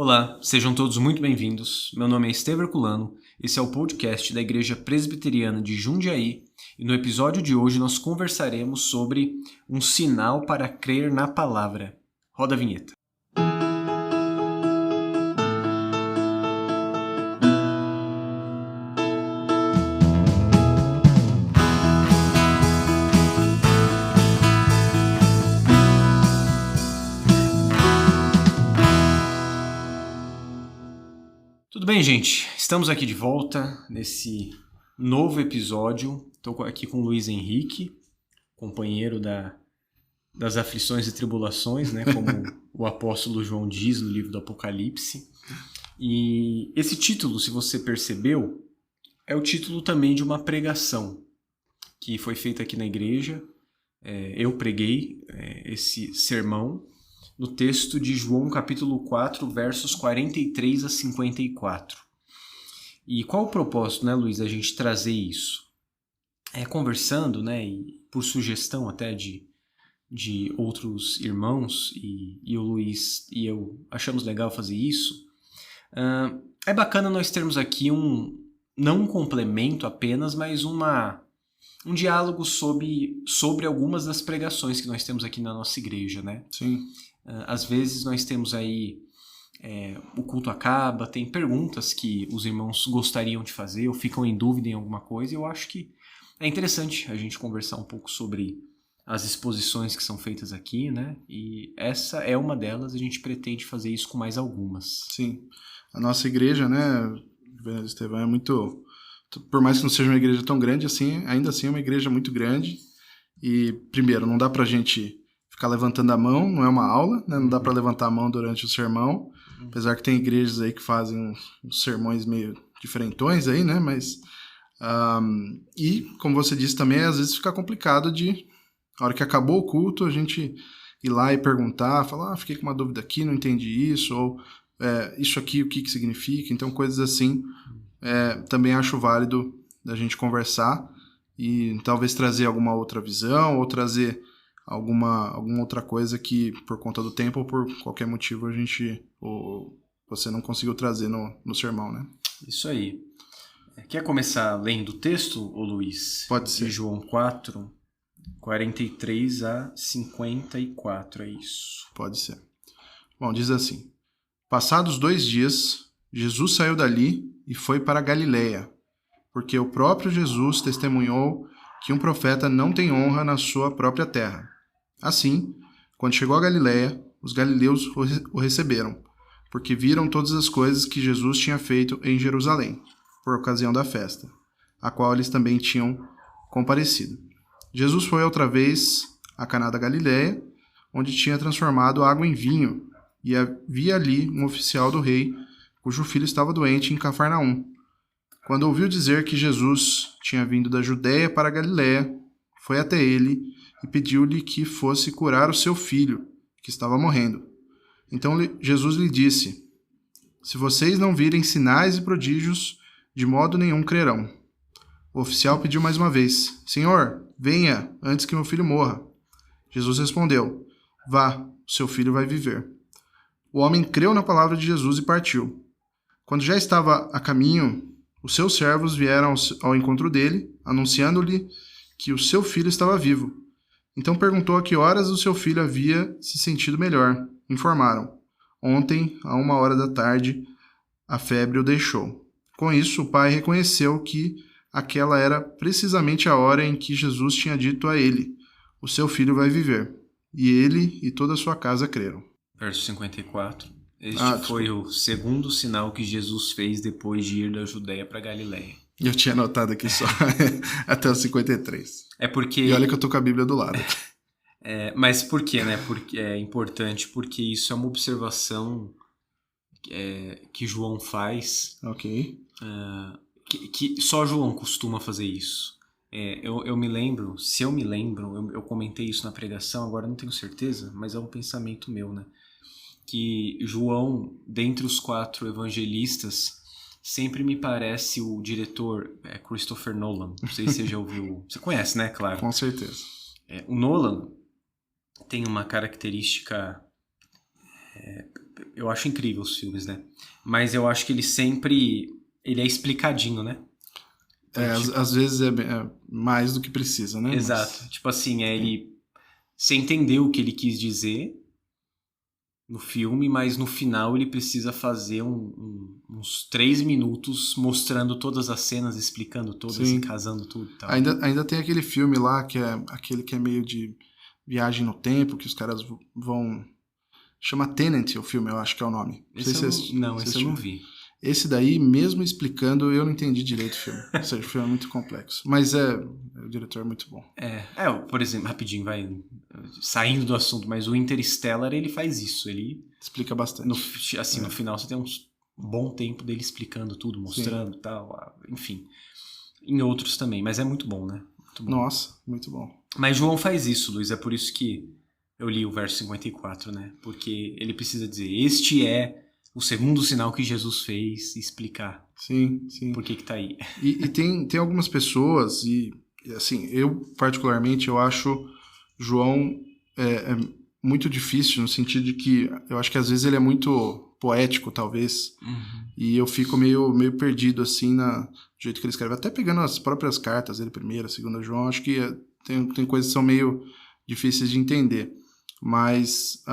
Olá, sejam todos muito bem-vindos. Meu nome é Estevão Herculano, esse é o podcast da Igreja Presbiteriana de Jundiaí e no episódio de hoje nós conversaremos sobre um sinal para crer na palavra. Roda a vinheta. Tudo bem, gente? Estamos aqui de volta nesse novo episódio. Estou aqui com o Luiz Henrique, companheiro das aflições e tribulações, né? Como o apóstolo João diz no livro do Apocalipse. E esse título, se você percebeu, é o título também de uma pregação que foi feita aqui na igreja. Eu preguei esse sermão no texto de João capítulo 4, versos 43 a 54. E qual o propósito, né, Luiz, da gente trazer isso? Conversando, né, e por sugestão até de outros irmãos, e o Luiz e eu achamos legal fazer isso, é bacana nós termos aqui não um complemento apenas, mas um diálogo sobre algumas das pregações que nós temos aqui na nossa igreja, né? Sim. Às vezes nós temos aí, o culto acaba, tem perguntas que os irmãos gostariam de fazer ou ficam em dúvida em alguma coisa, e eu acho que é interessante a gente conversar um pouco sobre as exposições que são feitas aqui, né? E essa é uma delas, a gente pretende fazer isso com mais algumas. Sim. A nossa igreja, né, Estevão, é muito... Por mais que não seja uma igreja tão grande assim, ainda assim é uma igreja muito grande. E, primeiro, não dá pra gente ficar levantando a mão, não é uma aula, né? Não dá para levantar a mão durante o sermão, apesar que tem igrejas aí que fazem uns sermões meio diferentões aí, né? Mas, e, como você disse também, às vezes fica complicado a hora que acabou o culto, a gente ir lá e perguntar, falar, fiquei com uma dúvida aqui, não entendi isso, ou isso aqui, o que significa, então coisas assim, também acho válido da gente conversar e talvez trazer alguma outra visão, ou trazer alguma outra coisa que, por conta do tempo ou por qualquer motivo, você não conseguiu trazer no sermão, né? Isso aí. Quer começar lendo o texto, ô Luiz? Pode ser. De João 4, 43 a 54, é isso. Pode ser. Bom, diz assim: Passados 2 dias, Jesus saiu dali e foi para Galiléia, porque o próprio Jesus testemunhou que um profeta não tem honra na sua própria terra. Assim, quando chegou a Galiléia, os galileus o receberam, porque viram todas as coisas que Jesus tinha feito em Jerusalém, por ocasião da festa, a qual eles também tinham comparecido. Jesus foi outra vez a Caná da Galiléia, onde tinha transformado água em vinho, e havia ali um oficial do rei, cujo filho estava doente em Cafarnaum. Quando ouviu dizer que Jesus tinha vindo da Judéia para a Galiléia, foi até ele e pediu-lhe que fosse curar o seu filho, que estava morrendo. Então Jesus lhe disse: Se vocês não virem sinais e prodígios, de modo nenhum crerão. O oficial pediu mais uma vez: Senhor, venha, antes que meu filho morra. Jesus respondeu: Vá, o seu filho vai viver. O homem creu na palavra de Jesus e partiu. Quando já estava a caminho, os seus servos vieram ao encontro dele, anunciando-lhe que o seu filho estava vivo. Então perguntou a que horas o seu filho havia se sentido melhor. Informaram: Ontem, à 1h da tarde, a febre o deixou. Com isso, o pai reconheceu que aquela era precisamente a hora em que Jesus tinha dito a ele: O seu filho vai viver. E ele e toda a sua casa creram. Verso 54. Este foi o segundo sinal que Jesus fez depois de ir da Judéia para Galiléia. Eu tinha anotado aqui só até o 53. Porque... E olha que eu tô com a Bíblia do lado. Mas por quê, né? Porque é importante, porque isso é uma observação que João faz. Ok. Que só João costuma fazer isso. Eu me lembro, eu comentei isso na pregação, agora não tenho certeza, mas é um pensamento meu, né? Que João, dentre os 4 evangelistas, sempre me parece o diretor Christopher Nolan. Não sei se você já ouviu. Você conhece, né? Claro. Com certeza. O Nolan tem uma característica eu acho incrível os filmes, né? Mas eu acho que ele é explicadinho, né? Às vezes é mais do que precisa, né? Exato. Tipo assim, você entendeu o que ele quis dizer no filme, mas no final ele precisa fazer uns 3 minutos mostrando todas as cenas, explicando todas Sim. e casando tudo e tal. Ainda tem aquele filme lá, que é aquele que é meio de viagem no tempo, que os caras vão... Chama Tenet o filme, eu acho que é o nome. Esse eu não vi. Esse daí, mesmo explicando, eu não entendi direito o filme. Ou seja, o filme é muito complexo. Mas o diretor é muito bom. Por exemplo, rapidinho, saindo do assunto, mas o Interstellar, ele faz isso. Ele explica bastante. No final você tem um bom tempo dele explicando tudo, mostrando e tal. Enfim. Em outros também, mas é muito bom, né? Muito bom. Nossa, muito bom. Mas João faz isso, Luiz. É por isso que eu li o verso 54, né? Porque ele precisa dizer, este é o segundo sinal que Jesus fez, e explicar sim. por que tá aí. E tem algumas pessoas, e assim, eu particularmente, eu acho João muito difícil, no sentido de que eu acho que às vezes ele é muito poético, talvez, e eu fico meio perdido, assim, do jeito que ele escreve. Até pegando as próprias cartas, ele primeira, segunda João, acho que tem coisas que são meio difíceis de entender. Mas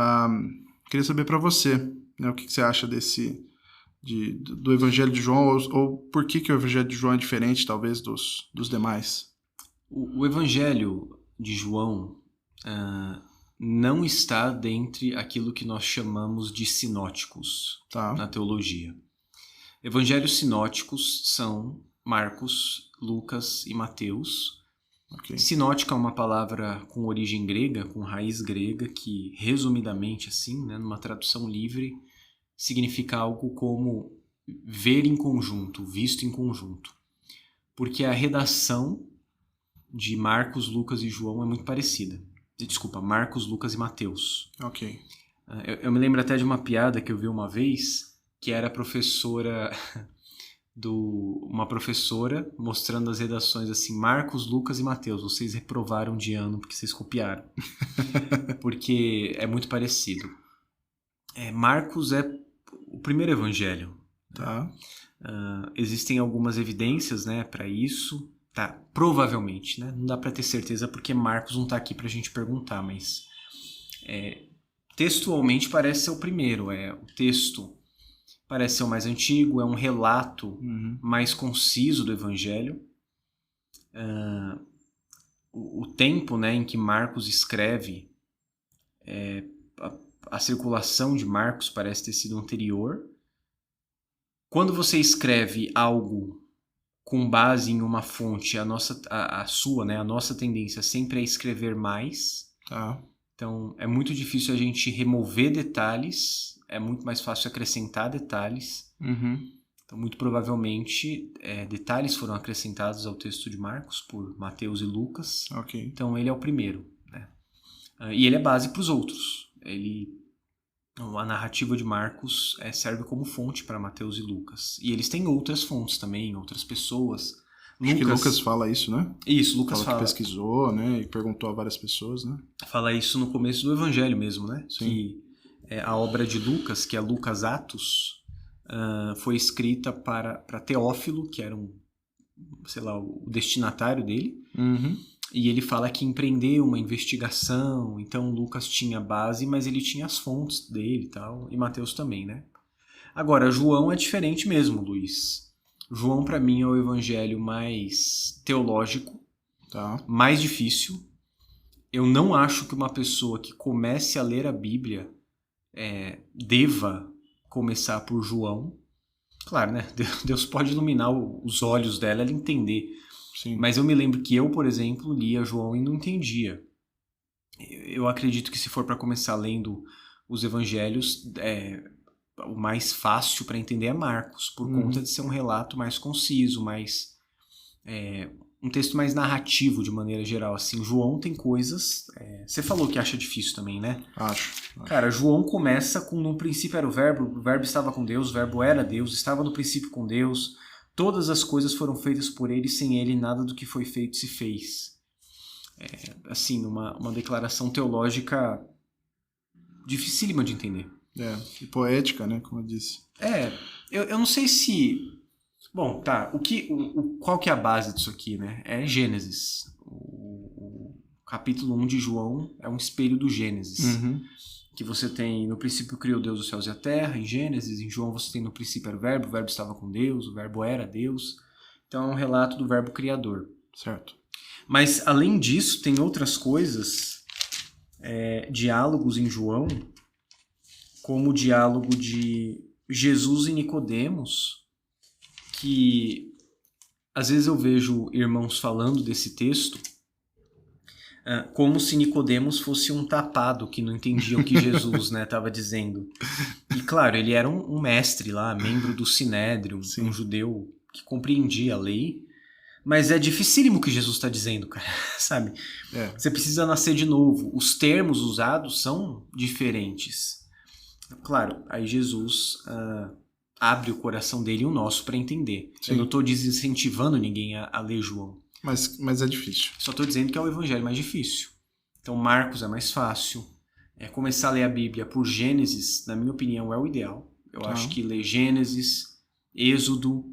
queria saber para você, né, o que você acha do Evangelho de João, ou por que o Evangelho de João é diferente, talvez, dos demais? O Evangelho de João não está dentre aquilo que nós chamamos de sinóticos na teologia. Evangelhos sinóticos são Marcos, Lucas e Mateus. Okay. Sinótica é uma palavra com origem grega, com raiz grega, que resumidamente, assim, né, numa tradução livre, significa algo como ver em conjunto, visto em conjunto. Porque a redação de Marcos, Lucas e João é muito parecida. Desculpa, Marcos, Lucas e Mateus. Ok. Eu me lembro até de uma piada que eu vi uma vez, que era uma professora mostrando as redações assim, Marcos, Lucas e Mateus, vocês reprovaram de ano porque vocês copiaram. Porque é muito parecido. Marcos é o primeiro evangelho. Tá. Existem algumas evidências, né, para isso. Tá, provavelmente, né? Não dá para ter certeza porque Marcos não tá aqui pra gente perguntar, mas textualmente parece ser o primeiro. O texto parece ser o mais antigo, é um relato mais conciso do evangelho. O tempo, né, em que Marcos escreve, a circulação de Marcos parece ter sido anterior. Quando você escreve algo com base em uma fonte, a nossa tendência sempre é escrever mais. Tá. Então, é muito difícil a gente remover detalhes, é muito mais fácil acrescentar detalhes. Então, muito provavelmente, detalhes foram acrescentados ao texto de Marcos por Mateus e Lucas. Okay. Então, ele é o primeiro, né? E ele é base para os outros. A narrativa de Marcos serve como fonte para Mateus e Lucas. E eles têm outras fontes também, outras pessoas. Acho que Lucas fala isso, né? Isso, Lucas fala. Que pesquisou, né? E perguntou a várias pessoas, né? Fala isso no começo do Evangelho mesmo, né? Sim. Que a obra de Lucas, que é Lucas Atos, foi escrita para Teófilo, que era o destinatário dele. E ele fala que empreendeu uma investigação, então Lucas tinha base, mas ele tinha as fontes dele e tal, e Mateus também, né? Agora, João é diferente mesmo, Luiz. João, para mim, é o evangelho mais teológico, mais difícil. Eu não acho que uma pessoa que comece a ler a Bíblia deva começar por João. Claro, né? Deus pode iluminar os olhos dela, ela entender. Sim. Mas eu me lembro que eu, por exemplo, lia João e não entendia. Eu acredito que se for para começar lendo os evangelhos, o mais fácil para entender é Marcos, por conta de ser um relato mais conciso, um texto mais narrativo de maneira geral. Assim, João tem coisas... você falou que acha difícil também, né? Acho. Cara, João começa com no princípio era o verbo estava com Deus, o verbo era Deus, estava no princípio com Deus... Todas as coisas foram feitas por ele, sem ele nada do que foi feito se fez. Assim, uma declaração teológica dificílima de entender. E poética, né, como eu disse. Eu não sei se... Bom, tá, qual que é a base disso aqui, né? É Gênesis. O capítulo 1 de João é um espelho do Gênesis. Uhum. Que você tem, no princípio criou Deus os céus e a terra, em Gênesis, em João você tem no princípio era o verbo estava com Deus, o verbo era Deus. Então é um relato do verbo criador. Certo. Mas, além disso, tem outras coisas, diálogos em João, como o diálogo de Jesus e Nicodemos, que às vezes eu vejo irmãos falando desse texto como se Nicodemos fosse um tapado que não entendia o que Jesus estava dizendo. E claro, ele era um mestre lá, membro do Sinédrio, um judeu que compreendia a lei, mas é dificílimo o que Jesus está dizendo, cara, sabe? Você precisa nascer de novo. Os termos usados são diferentes. Claro, aí Jesus abre o coração dele e o nosso para entender. Sim. Eu não estou desincentivando ninguém a ler João. Mas é difícil. Só estou dizendo que é o evangelho mais difícil. Então Marcos é mais fácil. Começar a ler a Bíblia por Gênesis, na minha opinião, é o ideal. Eu acho que ler Gênesis, Êxodo,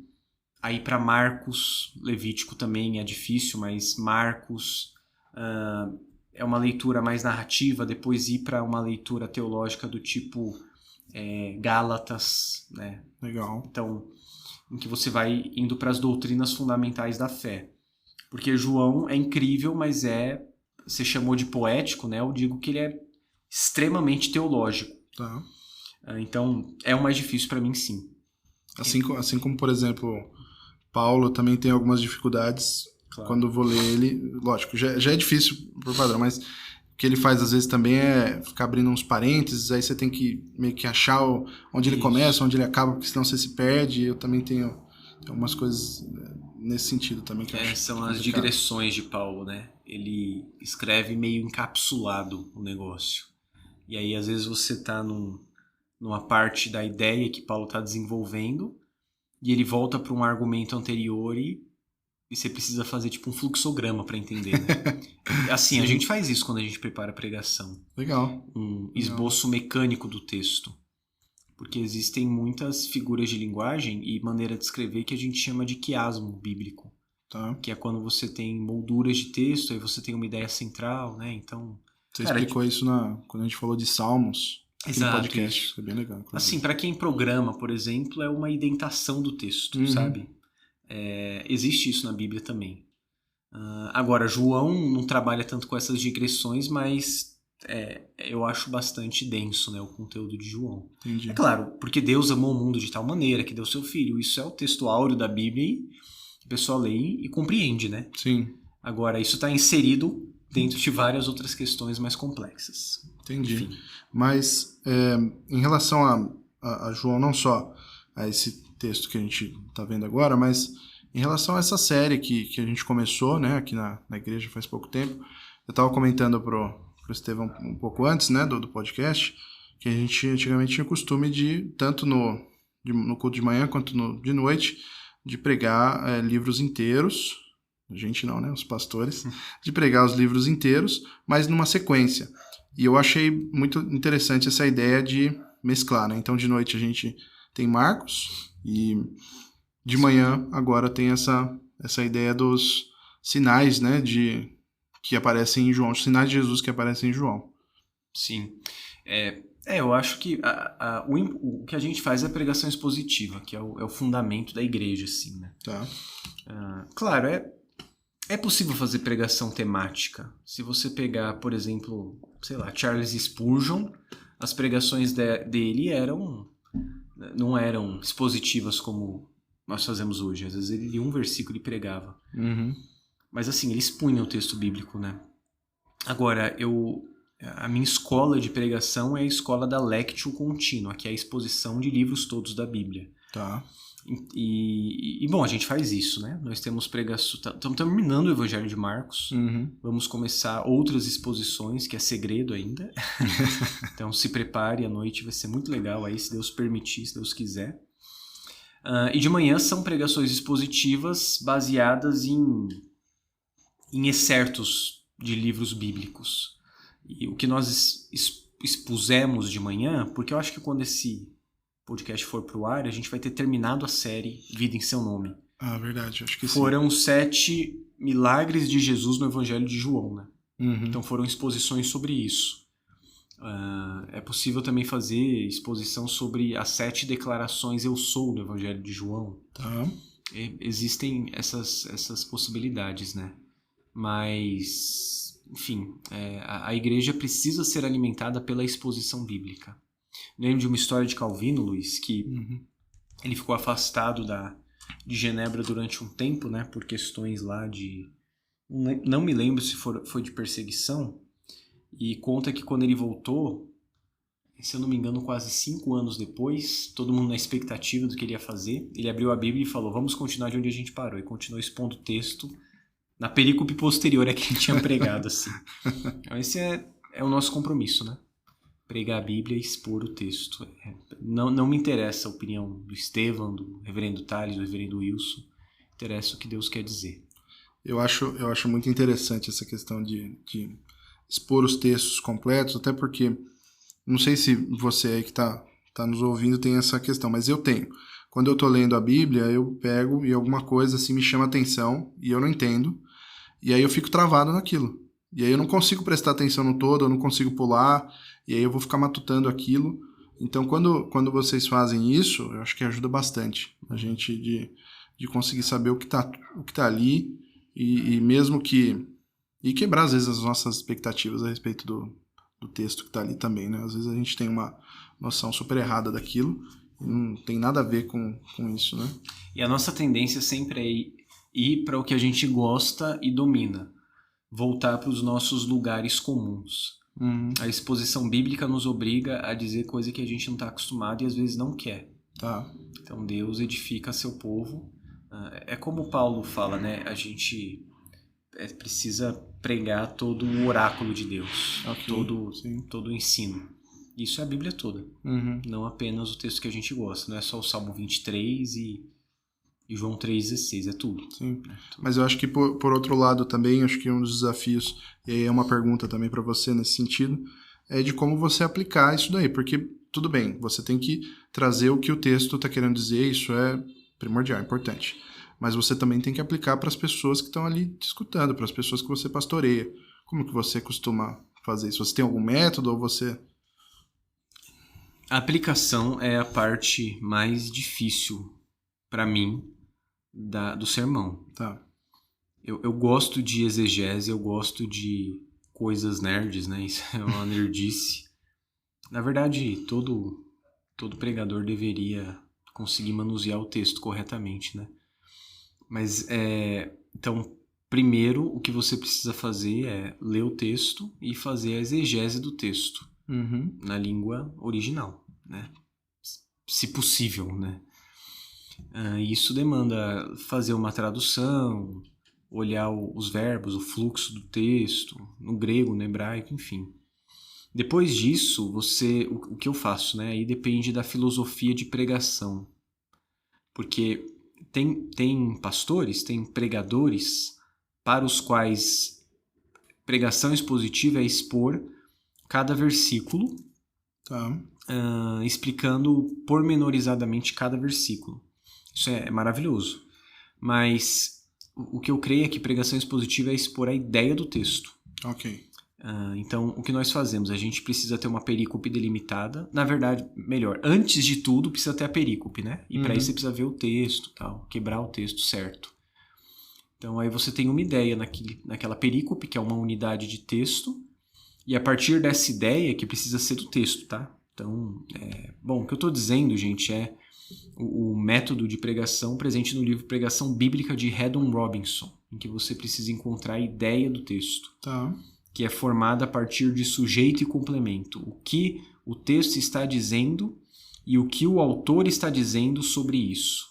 aí para Marcos, Levítico também é difícil, mas Marcos é uma leitura mais narrativa, depois ir para uma leitura teológica do tipo Gálatas, né? Legal. Então, em que você vai indo para as doutrinas fundamentais da fé. Porque João é incrível, mas você chamou de poético, né? Eu digo que ele é extremamente teológico. Tá. Então, é o mais difícil para mim, sim. Assim como, por exemplo, Paulo também tem algumas dificuldades. Claro. Quando eu vou ler ele, lógico, já é difícil por padrão, mas o que ele faz às vezes também é ficar abrindo uns parênteses, aí você tem que meio que achar onde ele começa, onde ele acaba, porque senão você se perde. Eu também tenho algumas coisas nesse sentido também que eu acho são as digressões de Paulo, né? Ele escreve meio encapsulado o negócio. E aí às vezes você tá numa parte da ideia que Paulo está desenvolvendo e ele volta para um argumento anterior e você precisa fazer tipo um fluxograma para entender, né? Assim, a gente faz isso quando a gente prepara a pregação. Legal. Um esboço mecânico do texto. Porque existem muitas figuras de linguagem e maneira de escrever que a gente chama de quiasmo bíblico. Tá. Que é quando você tem molduras de texto, aí você tem uma ideia central, né? Então... Você explicou isso quando a gente falou de Salmos. Exato, no podcast. Isso é bem legal. Assim, para quem programa, por exemplo, é uma indentação do texto, sabe? Existe isso na Bíblia também. Agora, João não trabalha tanto com essas digressões, mas eu acho bastante denso, né, o conteúdo de João. Entendi. É claro, porque Deus amou o mundo de tal maneira que deu seu filho. Isso é o texto áureo da Bíblia e o pessoal lê e compreende, né? Sim. Agora, isso está inserido dentro de várias outras questões mais complexas. Entendi. Enfim. Mas em relação a João, não só a esse texto que a gente está vendo agora, mas em relação a essa série que a gente começou, né, aqui na igreja faz pouco tempo, eu estava comentando pro Estevão um pouco antes, né, do podcast, que a gente antigamente tinha o costume de, tanto no culto de manhã quanto de noite, de pregar livros inteiros. A gente não, né, os pastores, de pregar os livros inteiros, mas numa sequência. E eu achei muito interessante essa ideia de mesclar, né? Então, de noite a gente tem Marcos e de manhã agora tem essa ideia dos sinais, né, que aparecem em João, os sinais de Jesus que aparecem em João. Sim. Eu acho que o que a gente faz é a pregação expositiva, que é o fundamento da igreja, assim, né? Tá. Claro, é possível fazer pregação temática. Se você pegar, por exemplo, sei lá, Charles Spurgeon, as pregações dele não eram expositivas como nós fazemos hoje. Às vezes ele lia um versículo e pregava. Uhum. Mas assim, ele expunha o texto bíblico, né? Agora, a minha escola de pregação é a escola da Lectio Continua, que é a exposição de livros todos da Bíblia. Tá. E bom, a gente faz isso, né? Nós temos pregação... Estamos terminando o Evangelho de Marcos. Uhum. Vamos começar outras exposições, que é segredo ainda. Então se prepare, à noite vai ser muito legal aí, se Deus permitir, se Deus quiser. E de manhã são pregações expositivas baseadas em excertos de livros bíblicos. E o que nós expusemos de manhã, porque eu acho que quando esse podcast for pro ar, a gente vai ter terminado a série Vida em Seu Nome. Ah, verdade, acho que Foram 7 milagres de Jesus no Evangelho de João, né? Uhum. Então foram exposições sobre isso. É possível também fazer exposição sobre as 7 declarações eu sou do Evangelho de João. Tá. Existem essas possibilidades, né? Mas, enfim, a igreja precisa ser alimentada pela exposição bíblica. Lembro de uma história de Calvino, Luiz, que ele ficou afastado de Genebra durante um tempo, né? Por questões lá de... Não me lembro se foi de perseguição. E conta que quando ele voltou, se eu não me engano, quase 5 anos depois, todo mundo na expectativa do que ele ia fazer, ele abriu a Bíblia e falou, vamos continuar de onde a gente parou. E continuou expondo o texto na perícope posterior a que ele tinha pregado, assim. Então esse é o nosso compromisso, né? Pregar a Bíblia e expor o texto. Não me interessa a opinião do Estevão, do reverendo Tales, do reverendo Wilson. Interessa o que Deus quer dizer. Eu acho muito interessante essa questão de expor os textos completos, até porque, não sei se você aí que tá nos ouvindo tem essa questão, mas eu tenho. Quando eu tô lendo a Bíblia, eu pego e alguma coisa assim me chama atenção e eu não entendo, e aí eu fico travado naquilo. E aí eu não consigo prestar atenção no todo, eu não consigo pular, e aí eu vou ficar matutando aquilo. Então, quando vocês fazem isso, eu acho que ajuda bastante a gente de conseguir saber o que tá ali, e mesmo que... E quebrar, às vezes, as nossas expectativas a respeito do texto que tá ali também, né? Às vezes a gente tem uma noção super errada daquilo, e não tem nada a ver com isso, né? E a nossa tendência sempre é ir para o que a gente gosta e domina. Voltar para os nossos lugares comuns. A exposição bíblica nos obriga a dizer coisa que a gente não está acostumado e às vezes não quer. Tá. Então Deus edifica seu povo. É como Paulo fala, né? A gente precisa pregar todo o oráculo de Deus, todo o ensino. Isso é a Bíblia toda, não apenas o texto que a gente gosta, não é só o Salmo 23 e João 3,16, é tudo. Sim, mas eu acho que por outro lado também, acho que um dos desafios, e aí é uma pergunta também para você nesse sentido, é de como você aplicar isso daí, porque tudo bem, você tem que trazer o que o texto está querendo dizer, isso é primordial, importante. Mas você também tem que aplicar para as pessoas que estão ali te escutando, para as pessoas que você pastoreia. Como que você costuma fazer isso? Você tem algum método ou você... A aplicação é a parte mais difícil para mim do sermão. Tá. Eu gosto de exegese, eu gosto de coisas nerds, né? Isso é uma nerdice. Na verdade, todo pregador deveria conseguir manusear o texto corretamente, né? Mas, então, primeiro o que você precisa fazer é ler o texto e fazer a exegese do texto na língua original, né? Se possível, né? Isso demanda fazer uma tradução, olhar os verbos, o fluxo do texto, no grego, no hebraico, enfim. Depois disso, o que eu faço, né? Aí depende da filosofia de pregação. Porque tem pastores, tem pregadores para os quais pregação expositiva é expor cada versículo, explicando pormenorizadamente cada versículo. Isso é maravilhoso. Mas o que eu creio é que pregação expositiva é expor a ideia do texto. Ok. Então, o que nós fazemos? A gente precisa ter uma perícope delimitada. Na verdade, melhor, antes de tudo, precisa ter a perícope, né? E para isso você precisa ver o texto, tal, quebrar o texto certo. Então, aí você tem uma ideia naquela perícope, que é uma unidade de texto, e a partir dessa ideia que precisa ser do texto, tá? Então, o que eu estou dizendo, gente, é o método de pregação presente no livro Pregação Bíblica de Haddon Robinson, em que você precisa encontrar a ideia do texto, que é formada a partir de sujeito e complemento. O que o texto está dizendo e o que o autor está dizendo sobre isso.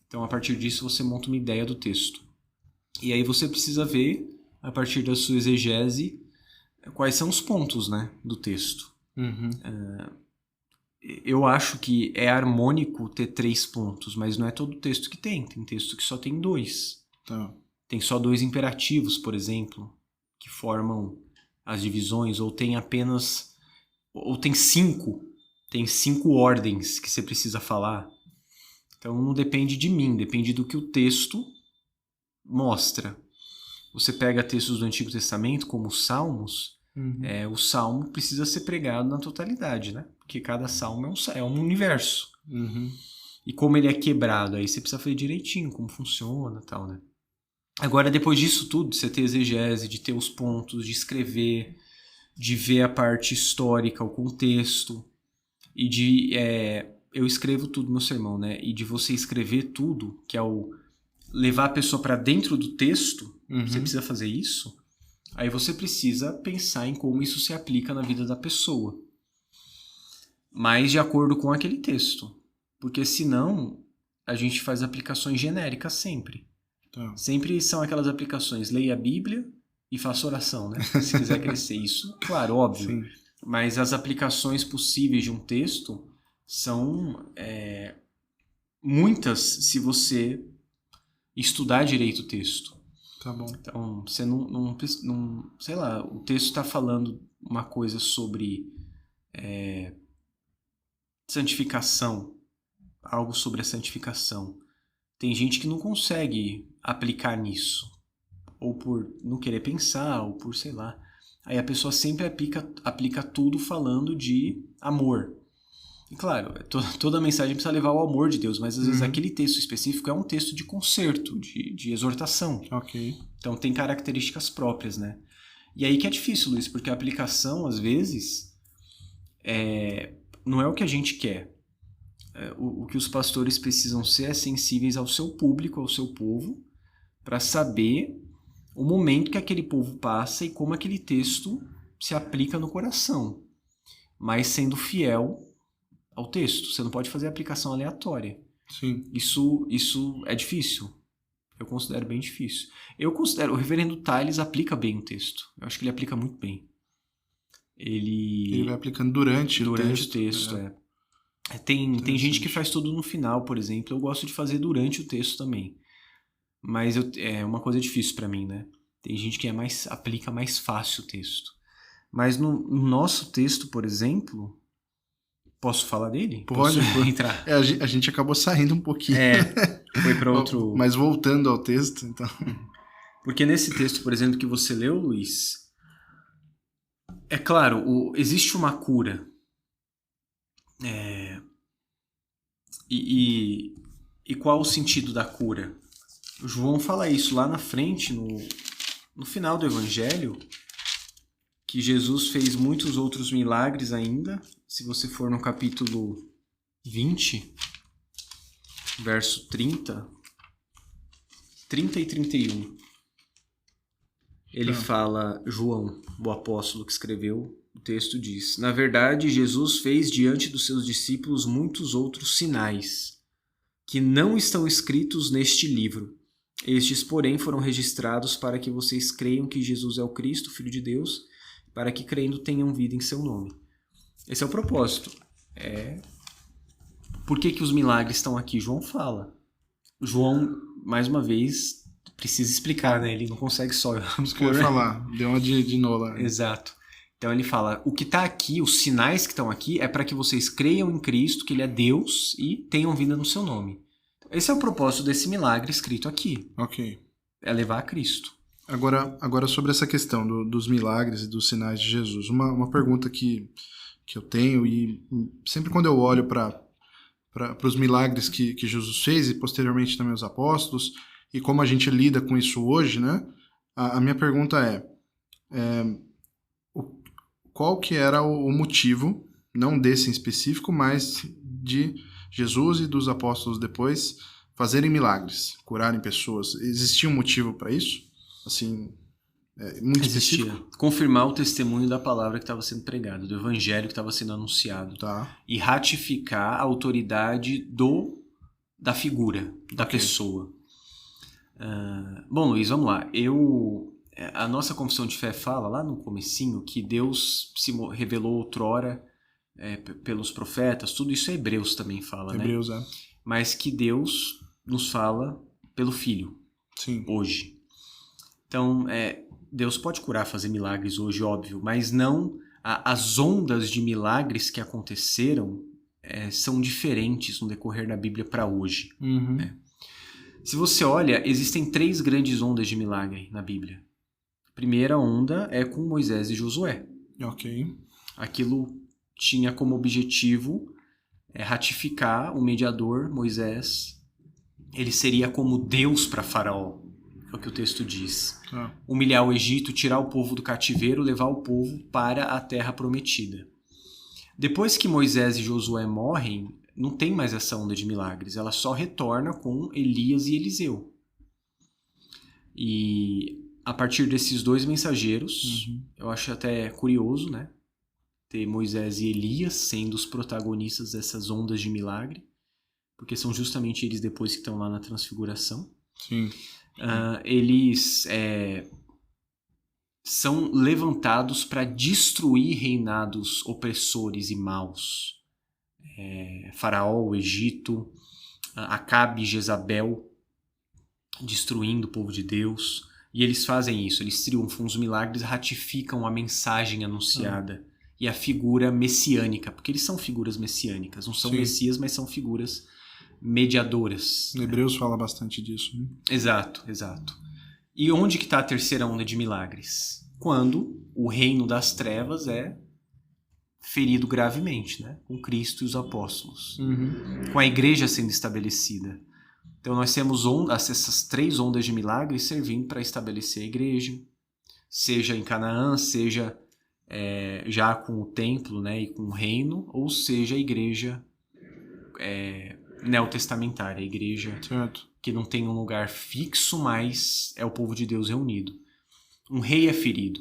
Então, a partir disso, você monta uma ideia do texto. E aí você precisa ver, a partir da sua exegese, quais são os pontos, né, do texto. Eu acho que é harmônico ter 3 pontos, mas não é todo texto que tem. Tem texto que só tem 2. Tem só 2 imperativos, por exemplo, que formam as divisões, ou tem apenas ou tem 5 ordens que você precisa falar. Então não depende de mim, depende do que o texto mostra. Você pega textos do Antigo Testamento, como os Salmos, o Salmo precisa ser pregado na totalidade, né? Porque cada Salmo é um universo. E como ele é quebrado, aí você precisa fazer direitinho como funciona e tal, né? Agora, depois disso tudo, de você ter exegese, de ter os pontos, de escrever, de ver a parte histórica, o contexto, e de... eu escrevo tudo no meu sermão, né? E de você escrever tudo, que é o levar a pessoa para dentro do texto, você precisa fazer isso, aí você precisa pensar em como isso se aplica na vida da pessoa. Mas de acordo com aquele texto. Porque senão, a gente faz aplicações genéricas sempre. Tá. Sempre são aquelas aplicações, leia a Bíblia e faça oração, né? Se quiser crescer isso, claro, óbvio. Sim. Mas as aplicações possíveis de um texto são muitas se você estudar direito o texto. Tá bom. Então, você não sei lá, o texto está falando uma coisa sobre santificação, algo sobre a santificação. Tem gente que não consegue aplicar nisso, ou por não querer pensar, ou por sei lá. Aí a pessoa sempre aplica tudo falando de amor. E claro, toda a mensagem precisa levar ao amor de Deus, mas às vezes aquele texto específico é um texto de conserto, de exortação. Ok. Então tem características próprias, né? E aí que é difícil, Luiz, porque a aplicação, às vezes, não é o que a gente quer. O que os pastores precisam ser é sensíveis ao seu público, ao seu povo, para saber o momento que aquele povo passa e como aquele texto se aplica no coração, mas sendo fiel ao texto. Você não pode fazer aplicação aleatória. Sim. Isso é difícil. Eu considero bem difícil. O reverendo Tales aplica bem o texto. Eu acho que ele aplica muito bem. Ele vai aplicando durante o texto. Tem gente que faz tudo no final, por exemplo. Eu gosto de fazer durante o texto também. Mas é uma coisa difícil para mim, né? Tem gente que aplica mais fácil o texto. Mas no nosso texto, por exemplo... Posso falar dele? Pode entrar. A gente acabou saindo um pouquinho. Foi para outro... Mas voltando ao texto, então... Porque nesse texto, por exemplo, que você leu, Luiz... É claro, existe uma cura. E qual o sentido da cura? O João fala isso lá na frente, no final do Evangelho, que Jesus fez muitos outros milagres ainda. Se você for no capítulo 20, verso 30 e 31, ele fala, João, o apóstolo que escreveu, o texto diz: na verdade, Jesus fez diante dos seus discípulos muitos outros sinais, que não estão escritos neste livro. Estes, porém, foram registrados para que vocês creiam que Jesus é o Cristo, Filho de Deus, para que, crendo, tenham vida em seu nome. Esse é o propósito. Por que os milagres estão aqui? João fala. João, mais uma vez, precisa explicar, né? Ele não consegue só... Isso que eu ia falar. Deu uma de Nola. Exato. Então ele fala, o que está aqui, os sinais que estão aqui, é para que vocês creiam em Cristo, que Ele é Deus, e tenham vida no seu nome. Esse é o propósito desse milagre escrito aqui. Ok. É levar a Cristo. Agora sobre essa questão dos milagres e dos sinais de Jesus. Uma pergunta que eu tenho, e sempre quando eu olho para os milagres que Jesus fez, e posteriormente também os apóstolos, e como a gente lida com isso hoje, né? A minha pergunta qual que era o motivo, não desse em específico, mas de Jesus e dos apóstolos depois fazerem milagres, curarem pessoas? Existia um motivo para isso? Assim, muito específico? Confirmar o testemunho da palavra que estava sendo pregada, do evangelho que estava sendo anunciado. Tá. E ratificar a autoridade da figura, da pessoa. Bom, Luiz, vamos lá. A nossa confissão de fé fala lá no comecinho que Deus se revelou outrora pelos profetas. Tudo isso Hebreus também fala, Hebreus, né? Mas que Deus nos fala pelo Filho. Sim. Hoje. Então, Deus pode curar, fazer milagres hoje, óbvio, mas não as ondas de milagres que aconteceram são diferentes no decorrer da Bíblia para hoje. Né? Se você olha, existem 3 grandes ondas de milagre na Bíblia. A primeira onda é com Moisés e Josué. Ok. Aquilo tinha como objetivo ratificar o mediador, Moisés. Ele seria como Deus para Faraó, é o que o texto diz. Humilhar o Egito, tirar o povo do cativeiro, levar o povo para a terra prometida. Depois que Moisés e Josué morrem, não tem mais essa onda de milagres. Ela só retorna com Elias e Eliseu. E a partir desses 2 mensageiros, eu acho até curioso, né? Ter Moisés e Elias sendo os protagonistas dessas ondas de milagre, porque são justamente eles depois que estão lá na transfiguração. Sim. Eles são levantados para destruir reinados opressores e maus. Faraó, o Egito, Acabe e Jezabel, destruindo o povo de Deus. E eles fazem isso, eles triunfam, os milagres ratificam a mensagem anunciada e a figura messiânica, porque eles são figuras messiânicas, não são messias, mas são figuras mediadoras. Hebreus fala bastante disso. Né? Exato. E onde que está a terceira onda de milagres? Quando o reino das trevas é ferido gravemente, né? Com Cristo e os apóstolos, com a igreja sendo estabelecida. Então nós temos essas 3 ondas de milagres servindo para estabelecer a igreja, seja em Canaã, seja já com o templo, né, e com o reino, ou seja a igreja neotestamentária, a igreja que não tem um lugar fixo, mas é o povo de Deus reunido. Um rei é ferido.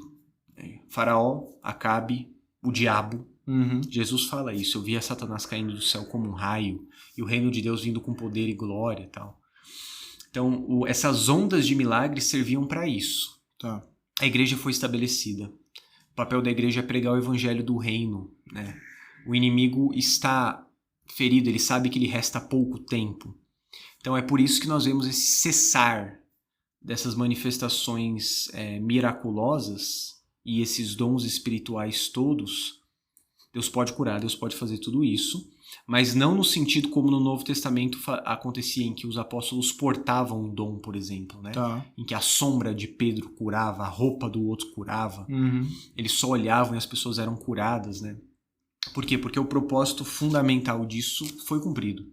Faraó, Acabe, o diabo. Jesus fala isso. Eu via Satanás caindo do céu como um raio e o reino de Deus vindo com poder e glória e tal. Então, essas ondas de milagres serviam para isso. A igreja foi estabelecida. O papel da igreja é pregar o evangelho do reino. Né? O inimigo está ferido, ele sabe que lhe resta pouco tempo. Então é por isso que nós vemos esse cessar dessas manifestações miraculosas e esses dons espirituais todos. Deus pode curar, Deus pode fazer tudo isso, mas não no sentido como no Novo Testamento acontecia, em que os apóstolos portavam um dom, por exemplo, né? Em que a sombra de Pedro curava, a roupa do outro curava. Eles só olhavam e as pessoas eram curadas, né? Por quê? Porque o propósito fundamental disso foi cumprido.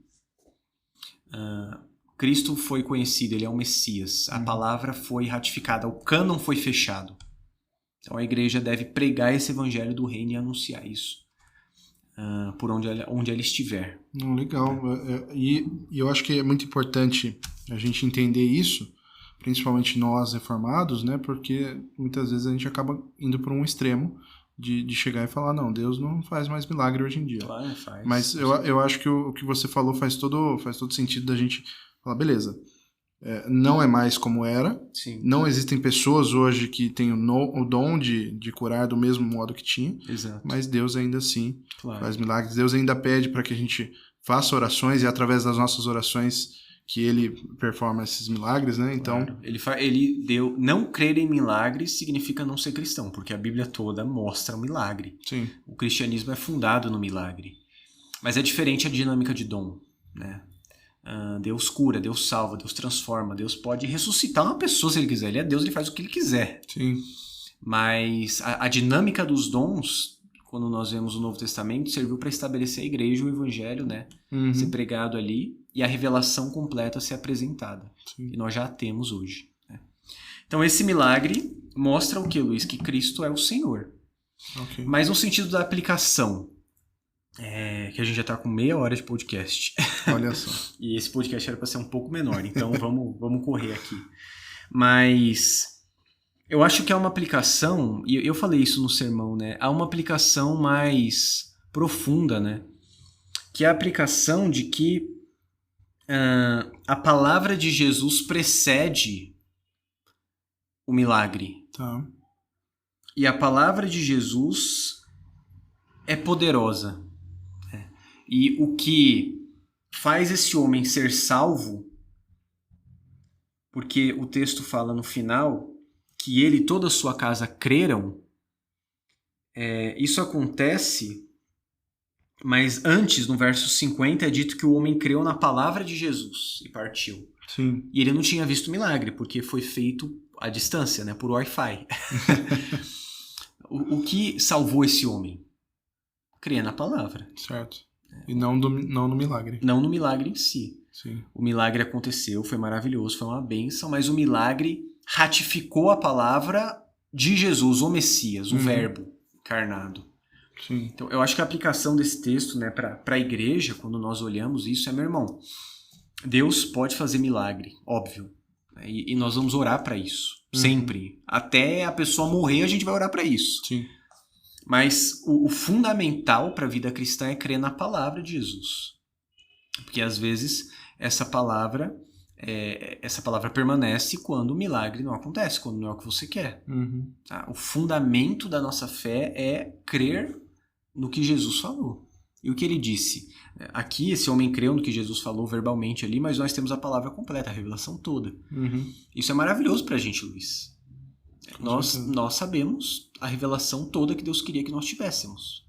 Cristo foi conhecido, ele é o Messias. A palavra foi ratificada, o cânon foi fechado. Então a igreja deve pregar esse evangelho do reino e anunciar isso por onde ela estiver. Legal. E eu acho que é muito importante a gente entender isso, principalmente nós reformados, né? Porque muitas vezes a gente acaba indo para um extremo de chegar e falar, não, Deus não faz mais milagre hoje em dia. Claro, faz. Mas eu acho que o que você falou faz todo sentido da gente falar, beleza, não é mais como era. Sim. Não existem pessoas hoje que têm o dom de curar do mesmo modo que tinha. Exato. Mas Deus ainda assim faz milagres. Deus ainda pede para que a gente faça orações e através das nossas orações que ele performa esses milagres, né? Então, ele deu, não crer em milagres significa não ser cristão, porque a Bíblia toda mostra o milagre. Sim. O cristianismo é fundado no milagre. Mas é diferente a dinâmica de dom, né? Deus cura, Deus salva, Deus transforma, Deus pode ressuscitar uma pessoa se ele quiser. Ele é Deus, ele faz o que ele quiser. Sim. Mas a dinâmica dos dons, quando nós vemos o Novo Testamento, serviu para estabelecer a igreja, o evangelho, né? Ser pregado ali e a revelação completa ser apresentada. Sim. E nós já a temos hoje. Né? Então esse milagre mostra o que, Luiz? Que Cristo é o Senhor. Okay. Mas no sentido da aplicação, que a gente já está com meia hora de podcast. Olha só. E esse podcast era para ser um pouco menor, então vamos correr aqui. Mas eu acho que há uma aplicação, e eu falei isso no sermão, né? Há uma aplicação mais profunda, né? Que é a aplicação de que a palavra de Jesus precede o milagre. Tá. E a palavra de Jesus é poderosa. E o que faz esse homem ser salvo, porque o texto fala no final que ele e toda a sua casa creram, Isso acontece, mas antes, no verso 50, é dito que o homem creu na palavra de Jesus e partiu. Sim. E ele não tinha visto milagre, porque foi feito à distância, né, por Wi-Fi. O que salvou esse homem? Crer na palavra. Certo. E não no milagre. Não no milagre em si. Sim. O milagre aconteceu, foi maravilhoso, foi uma bênção, mas o milagre ratificou a palavra de Jesus, o Messias, o Verbo encarnado. Sim. Então, eu acho que a aplicação desse texto, né, para a igreja, quando nós olhamos isso, meu irmão, Deus pode fazer milagre, óbvio. Né, e nós vamos orar para isso, sempre. Até a pessoa morrer, a gente vai orar para isso. Sim. Mas o fundamental para a vida cristã é crer na palavra de Jesus. Porque às vezes essa palavra permanece quando o milagre não acontece, quando não é o que você quer. Tá? O fundamento da nossa fé é crer no que Jesus falou. E o que ele disse? Aqui esse homem creu no que Jesus falou verbalmente ali, mas nós temos a palavra completa, a revelação toda. Isso é maravilhoso pra gente, Luiz. Nós sabemos a revelação toda que Deus queria que nós tivéssemos.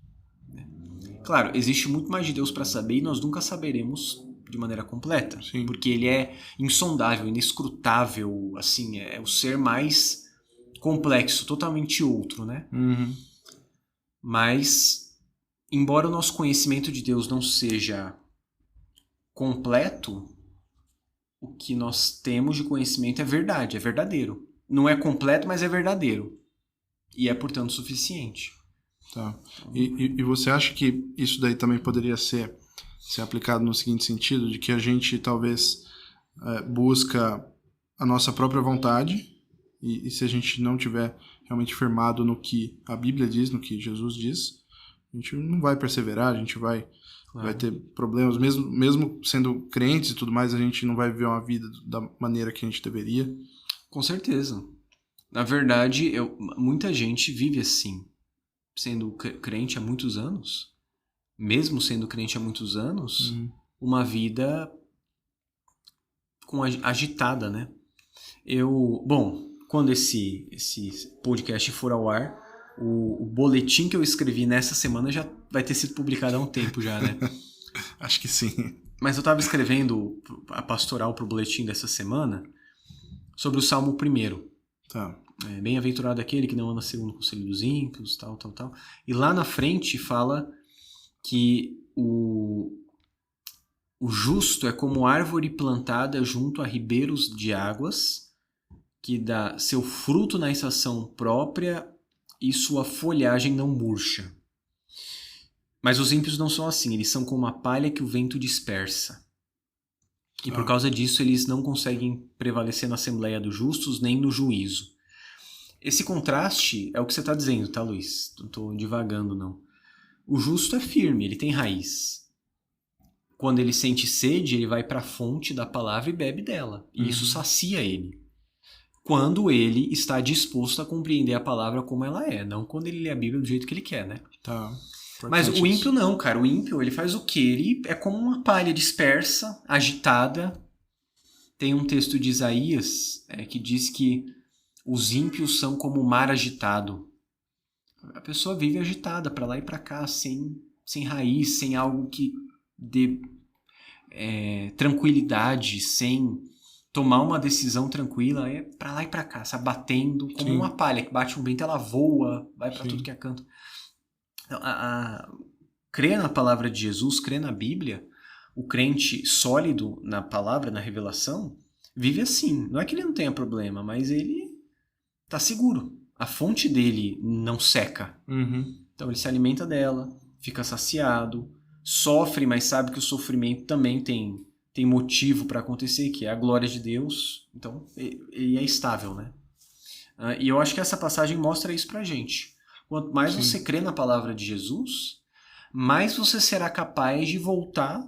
Claro, existe muito mais de Deus para saber e nós nunca saberemos de maneira completa. Sim. Porque ele é insondável, inescrutável, assim, é o ser mais complexo, totalmente outro, né? Mas, embora o nosso conhecimento de Deus não seja completo, o que nós temos de conhecimento é verdade, é verdadeiro. Não é completo, mas é verdadeiro. E é, portanto, suficiente. Tá. E você acha que isso daí também poderia ser aplicado no seguinte sentido, de que a gente talvez busca a nossa própria vontade e se a gente não tiver realmente firmado no que a Bíblia diz, no que Jesus diz, a gente não vai perseverar, a gente vai ter problemas, mesmo sendo crentes e tudo mais, a gente não vai viver uma vida da maneira que a gente deveria. Com certeza. Na verdade, muita gente vive assim, sendo crente há muitos anos, mesmo sendo crente há muitos anos, uma vida agitada, né? Quando esse podcast for ao ar, o boletim que eu escrevi nessa semana já vai ter sido publicado há um tempo já, né? Acho que sim. Mas eu estava escrevendo a pastoral para o boletim dessa semana sobre o Salmo 1. Tá. Bem-aventurado aquele que não anda segundo o conselho dos ímpios, tal. E lá na frente fala que o justo é como árvore plantada junto a ribeiros de águas, que dá seu fruto na estação própria e sua folhagem não murcha. Mas os ímpios não são assim, eles são como a palha que o vento dispersa. E por causa disso eles não conseguem prevalecer na Assembleia dos Justos nem no juízo. Esse contraste é o que você está dizendo, tá, Luiz? Não estou divagando, não. O justo é firme, ele tem raiz. Quando ele sente sede, ele vai para a fonte da palavra e bebe dela. E isso sacia ele. Quando ele está disposto a compreender a palavra como ela é, não quando ele lê a Bíblia do jeito que ele quer, né? Tá. Mas o ímpio não, cara. O ímpio, ele faz o quê? Ele é como uma palha dispersa, agitada. Tem um texto de Isaías que diz que os ímpios são como o mar agitado. A pessoa vive agitada para lá e para cá, sem raiz, sem algo que dê tranquilidade, sem tomar uma decisão tranquila, é para lá e para cá, sabe? Batendo como uma palha que bate um vento, ela voa, vai para tudo que é canto. Então, crer na palavra de Jesus, crer na Bíblia, o crente sólido na palavra, na revelação, vive assim. Não é que ele não tenha problema, mas ele tá seguro. A fonte dele não seca. Então ele se alimenta dela, fica saciado, sofre, mas sabe que o sofrimento também tem motivo para acontecer, que é a glória de Deus. Então ele é estável, né? E eu acho que essa passagem mostra isso pra gente. Quanto mais você crê na palavra de Jesus, mais você será capaz de voltar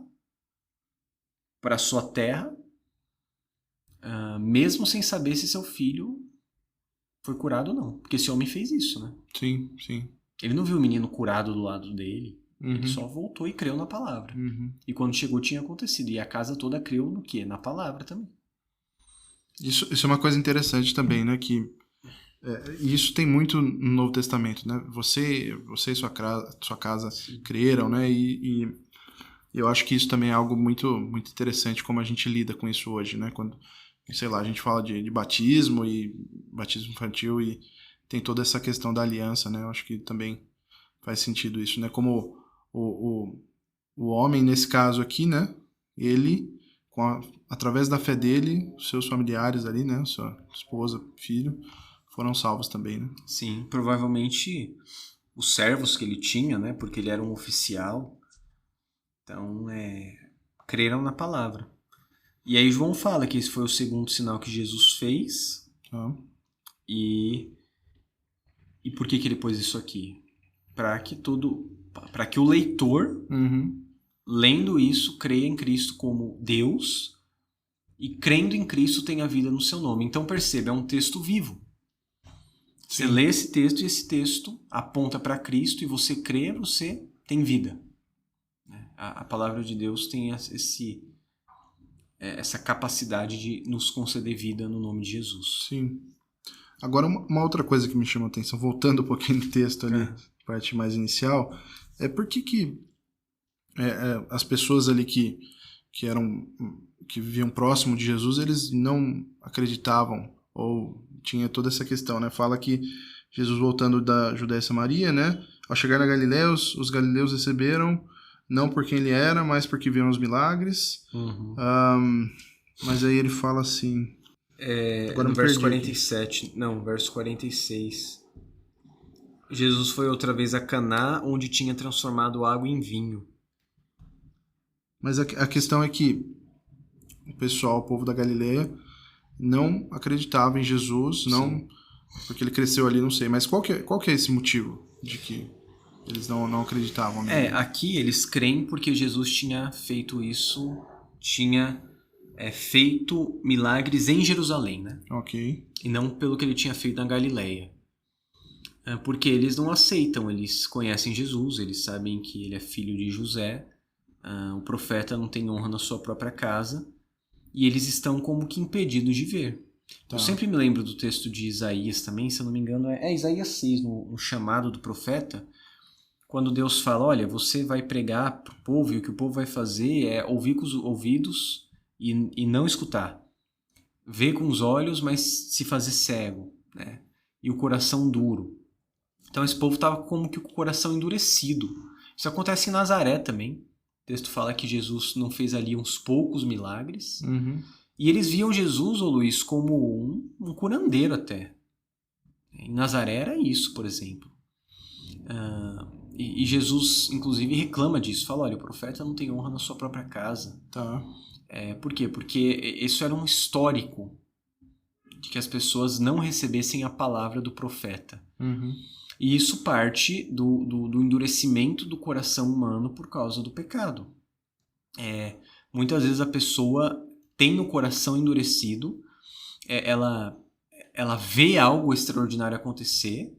para a sua terra, mesmo sem saber se seu filho foi curado ou não. Porque esse homem fez isso, né? Sim. Ele não viu o menino curado do lado dele. Ele só voltou e creu na palavra. E quando chegou tinha acontecido. E a casa toda creu no quê? Na palavra também. Isso é uma coisa interessante também, né? Que E isso tem muito no Novo Testamento, né? Você e sua casa creram, né? E eu acho que isso também é algo muito, muito interessante como a gente lida com isso hoje, né? Quando, sei lá, a gente fala de batismo e batismo infantil e tem toda essa questão da aliança, né? Eu acho que também faz sentido isso, né? Como o homem, nesse caso aqui, né? Ele, através da fé dele, seus familiares ali, né? Sua esposa, filho, foram salvos também, né? Sim, provavelmente os servos que ele tinha, né? Porque ele era um oficial. Então, creram na palavra. E aí João fala que esse foi o segundo sinal que Jesus fez. Tá. E por que ele pôs isso aqui? Para que o leitor, lendo isso, creia em Cristo como Deus e crendo em Cristo tenha vida no seu nome. Então perceba, é um texto vivo. Você lê esse texto e esse texto aponta para Cristo e você crê, você tem vida. A palavra de Deus tem essa capacidade de nos conceder vida no nome de Jesus. Sim. Agora, uma outra coisa que me chama a atenção, voltando um pouquinho no texto ali, parte mais inicial, é por que as pessoas ali que viviam próximo de Jesus, eles não acreditavam, ou tinha toda essa questão, né? Fala que Jesus voltando da Judéia e Samaria, né? Ao chegar na Galiléia, os galileus receberam, não por quem ele era, mas porque viram os milagres. Mas aí ele fala assim... Agora no verso 47, não, verso 46. Jesus foi outra vez a Caná, onde tinha transformado água em vinho. Mas a questão é que o pessoal, o povo da Galileia, não acreditava em Jesus, não, porque ele cresceu ali, não sei. Mas qual que é esse motivo de que eles não acreditavam nele? Aqui eles creem porque Jesus tinha feito isso, tinha feito milagres em Jerusalém, né? Ok. E não pelo que ele tinha feito na Galileia. Porque eles não aceitam, eles conhecem Jesus, eles sabem que ele é filho de José, o profeta não tem honra na sua própria casa, e eles estão como que impedidos de ver. Eu sempre me lembro do texto de Isaías também, se eu não me engano, é Isaías 6, no chamado do profeta, quando Deus fala, olha, você vai pregar para o povo e o que o povo vai fazer é ouvir com os ouvidos e não escutar. Ver com os olhos, mas se fazer cego, né? E o coração duro. Então esse povo estava como que com o coração endurecido. Isso acontece em Nazaré também. O texto fala que Jesus não fez ali uns poucos milagres. E eles viam Jesus, ô Luiz, como um curandeiro até. Em Nazaré era isso, por exemplo. E Jesus, inclusive, reclama disso. Fala, olha, o profeta não tem honra na sua própria casa. Por quê? Porque isso era um histórico de que as pessoas não recebessem a palavra do profeta. E isso parte do endurecimento do coração humano por causa do pecado. Muitas vezes a pessoa tem o coração endurecido, ela vê algo extraordinário acontecer,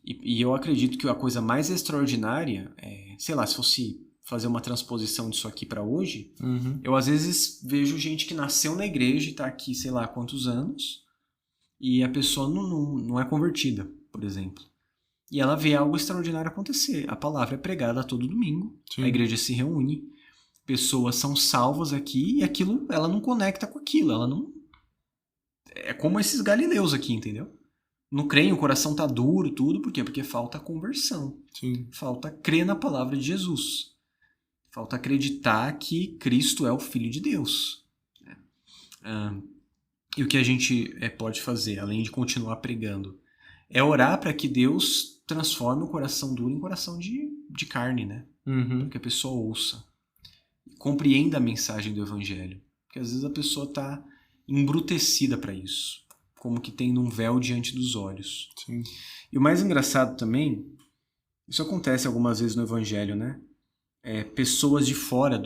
e eu acredito que a coisa mais extraordinária, sei lá, se fosse fazer uma transposição disso aqui para hoje, eu às vezes vejo gente que nasceu na igreja e está aqui, sei lá, há quantos anos, e a pessoa não é convertida, por exemplo. E ela vê algo extraordinário acontecer. A palavra é pregada todo domingo, a igreja se reúne, pessoas são salvas aqui, e aquilo, ela não conecta com aquilo, ela não... É como esses galileus aqui, entendeu? Não creem, o coração tá duro, tudo, por quê? Porque falta conversão. Falta crer na palavra de Jesus. Falta acreditar que Cristo é o Filho de Deus. E o que a gente pode fazer, além de continuar pregando, é orar para que Deus transforme o coração duro em coração de carne, né? Para que a pessoa ouça. Compreenda a mensagem do Evangelho. Porque às vezes a pessoa está embrutecida para isso. Como que tendo um véu diante dos olhos. E o mais engraçado também, isso acontece algumas vezes no Evangelho, né? Pessoas de fora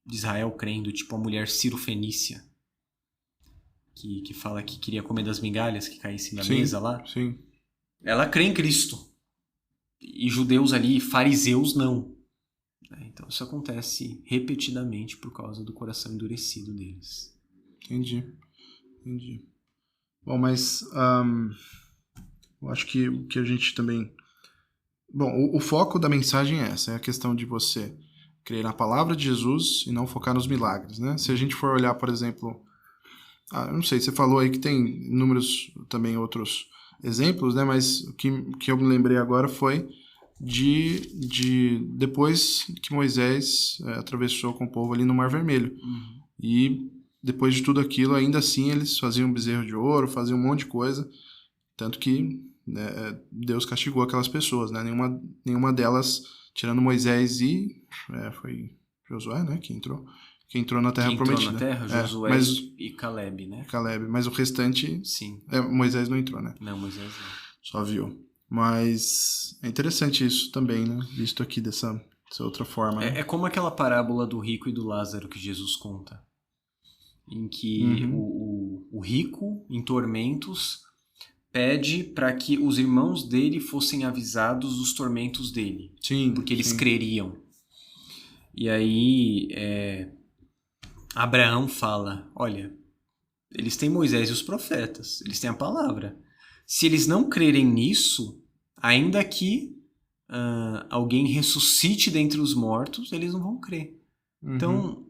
de Israel crendo, tipo a mulher Ciro-Fenícia, que fala que queria comer das migalhas que caíssem da mesa lá. Ela crê em Cristo. E judeus ali, fariseus, não. Então isso acontece repetidamente por causa do coração endurecido deles. Entendi. Bom, mas eu acho que o que a gente também... Bom, o foco da mensagem é essa, é a questão de você crer na palavra de Jesus e não focar nos milagres, né? Se a gente for olhar, por exemplo... eu não sei, você falou aí que tem inúmeros também outros exemplos, né? Mas o que eu me lembrei agora foi de depois que Moisés atravessou com o povo ali no Mar Vermelho. E depois de tudo aquilo, ainda assim, eles faziam bezerro de ouro, faziam um monte de coisa, tanto que Deus castigou aquelas pessoas, né? Nenhuma delas, tirando Moisés foi Josué, né? Que entrou na Terra Prometida. Entrou na Terra, Josué e Caleb, né? Caleb, mas o restante... Sim. Moisés não entrou, né? Não, Moisés não. Só viu. Mas é interessante isso também, né? Visto aqui dessa outra forma. Né? É como aquela parábola do rico e do Lázaro que Jesus conta. Em que o rico, em tormentos, pede para que os irmãos dele fossem avisados dos tormentos dele. Sim. Porque eles creriam. E aí Abraão fala, olha, eles têm Moisés e os profetas, eles têm a palavra. Se eles não crerem nisso, ainda que alguém ressuscite dentre os mortos, eles não vão crer. Então,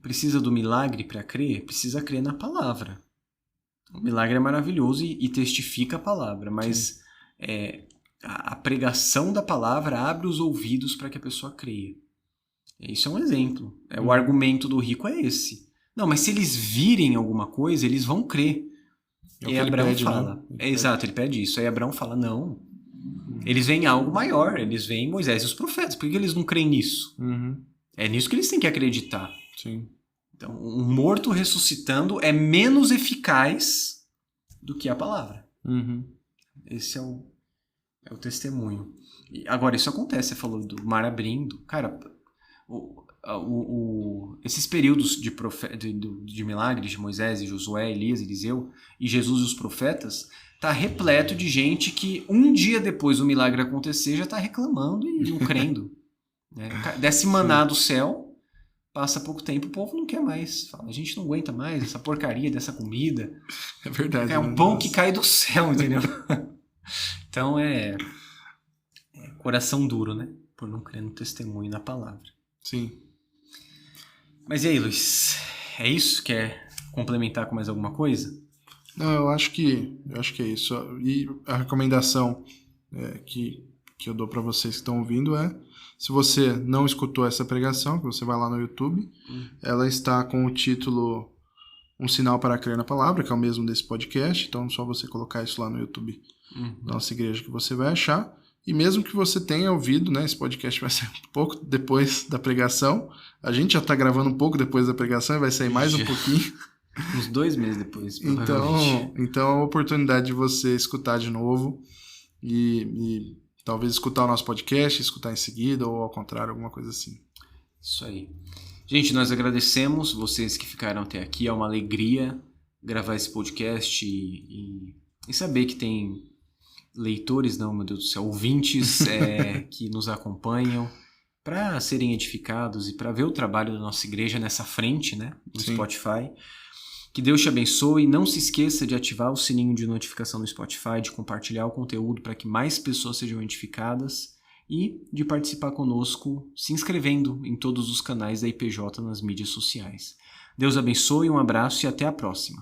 precisa do milagre para crer? Precisa crer na palavra. O milagre é maravilhoso e testifica a palavra, mas a pregação da palavra abre os ouvidos para que a pessoa creia. Isso é um exemplo. O argumento do rico é esse. Não, mas se eles virem alguma coisa, eles vão crer. E Abraão fala. Exato, ele pede isso. Aí Abraão fala, não. Eles veem algo maior. Eles veem Moisés e os profetas. Por que eles não creem nisso? É nisso que eles têm que acreditar. Sim. Então, um morto ressuscitando é menos eficaz do que a palavra. Esse é o testemunho. Agora, isso acontece. Você falou do mar abrindo. Cara, esses períodos de milagres de Moisés e Josué, Elias, Eliseu e Jesus e os profetas tá repleto de gente que um dia depois do milagre acontecer já tá reclamando e não crendo. Desce maná do céu, passa pouco tempo, o povo não quer mais. Fala, a gente não aguenta mais essa porcaria dessa comida. É verdade. É um pão que cai do céu, entendeu? Então coração duro, né? Por não crer no testemunho e na palavra. Sim. Mas e aí, Luiz? É isso? Quer complementar com mais alguma coisa? Não, eu acho que é isso. E a recomendação que eu dou para vocês que estão ouvindo é, se você não escutou essa pregação, que você vai lá no YouTube, ela está com o título Um Sinal para Crer na Palavra, que é o mesmo desse podcast, então é só você colocar isso lá no YouTube da nossa igreja que você vai achar. E mesmo que você tenha ouvido, né, esse podcast vai ser um pouco depois da pregação, a gente já está gravando um pouco depois da pregação e vai sair mais um pouquinho. Uns 2 meses depois. Então é uma oportunidade de você escutar de novo e talvez escutar o nosso podcast, escutar em seguida ou ao contrário, alguma coisa assim. Isso aí. Gente, nós agradecemos vocês que ficaram até aqui. É uma alegria gravar esse podcast e saber que tem leitores, não, meu Deus do céu, ouvintes que nos acompanham para serem edificados e para ver o trabalho da nossa igreja nessa frente, né, no Spotify. Que Deus te abençoe. Não se esqueça de ativar o sininho de notificação no Spotify, de compartilhar o conteúdo para que mais pessoas sejam edificadas e de participar conosco se inscrevendo em todos os canais da IPJ nas mídias sociais. Deus abençoe, um abraço e até a próxima.